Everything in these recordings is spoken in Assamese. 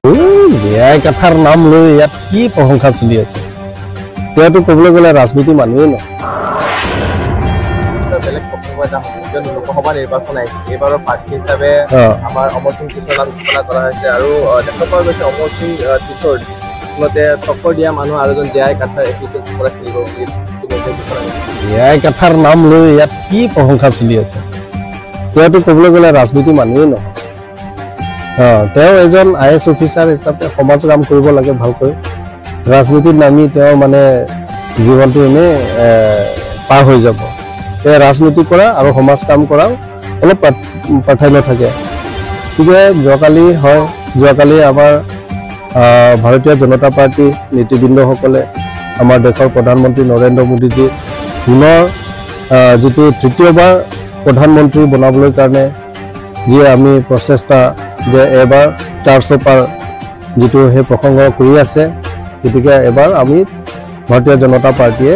জীয়াই কথাৰ নাম লৈ ইয়াত কি প্ৰশংসা চলি আছে তেওঁতো ক'বলৈ গ'লে ৰাজনীতি মানুহেই নহয় লোকসভা নিৰ্বাচন আহিছে এইবাৰৰ প্ৰাৰ্থী হিচাপে আমাৰ অমৰ সিং কিশোৰ নাম ঘোষণা কৰা হৈছে আৰু দেখা পোৱা গৈছে অমৰ সিং কিশোৰ মতে টক্কৰ দিয়া মানুহ আৰু এজন জীয়াই কাঠাৰ এপিছ'ড পৰা খেলিব বুলি জীয়াই কথাৰ নাম লৈ ইয়াত কি প্ৰশংসা চলি আছে তেওঁতো ক'বলৈ গ'লে ৰাজনীতি মানুহেই নহয় তেওঁ এজন IAS অফিচাৰ হিচাপে সমাজ কাম কৰিব লাগে ভালকৈ ৰাজনীতিত নামি তেওঁ মানে জীৱনটো এনেই পাৰ হৈ যাব ৰাজনীতি কৰা আৰু সমাজ কাম কৰাও অলপ প্ৰাধান্য থাকে গতিকে যোৱাকালি আমাৰ ভাৰতীয় জনতা পাৰ্টি নীতিবৃন্দসকলে আমাৰ দেশৰ প্ৰধানমন্ত্ৰী নৰেন্দ্ৰ মোদীজী পুনৰ যিটো তৃতীয়বাৰ প্ৰধানমন্ত্ৰী বনাবলৈ কাৰণে যি আমি প্ৰচেষ্টা যে এবাৰ 400 পাৰ যিটো সেই প্ৰসংগ কৰি আছে গতিকে এবাৰ আমি ভাৰতীয় জনতা পাৰ্টিয়ে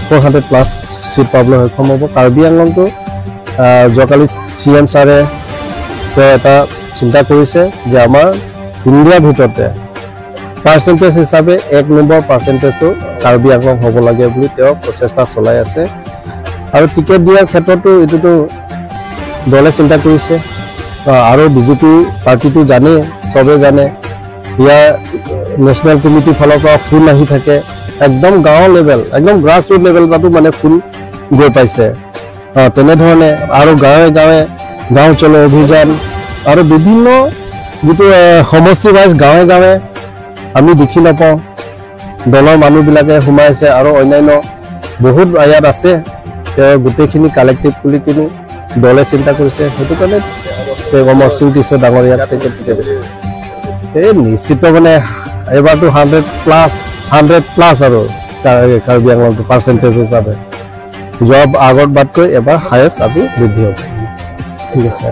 400+ সিট পাবলৈ সক্ষম হ'ব কাৰ্বি আংলংটো যোৱাকালি CM ছাৰে এটা চিন্তা কৰিছে যে আমাৰ ইণ্ডিয়াৰ ভিতৰতে পাৰ্চেণ্টেজ হিচাপে 1 নম্বৰ পাৰ্চেণ্টেজটো কাৰ্বি আংলং হ'ব লাগে বুলি তেওঁ প্ৰচেষ্টা চলাই আছে আৰু টিকেট দিয়াৰ ক্ষেত্ৰতো এইটোতো দলে চিন্তা কৰিছে আৰু বিজেপি পাৰ্টিটো জানে সবে জানে ইয়াৰ নেশ্যনেল কমিটিৰ ফালৰ পৰা ফোন আহি থাকে একদম গাঁও লেভেল একদম গ্ৰাছ ৰুট লেভেল তাতো মানে ফোন গৈ পাইছে তেনেধৰণে আৰু গাঁৱে গাঁৱে গাঁও চলো অভিযান আৰু বিভিন্ন যিটো সমষ্টি ৱাইজ গাঁৱে গাঁৱে আমি দেখি নাপাওঁ দলৰ মানুহবিলাকে সোমাইছে আৰু অন্যান্য বহুত ইয়াত আছে তেওঁ গোটেইখিনি কালেক্টিভ বুলি কিনি দলে চিন্তা কৰিছে সেইটো কাৰণে অমৰ সিং কিশোৰ ডাঙৰীয়াক এই নিশ্চিত মানে এবাৰটো 100+ আৰু কাৰ্বি আংলংটো পাৰ্চেণ্টেজ হিচাপে যোৱা আগৰ বাৰতকৈ এবাৰ হায়েষ্ট আমি বৃদ্ধি হ'ব ঠিক আছে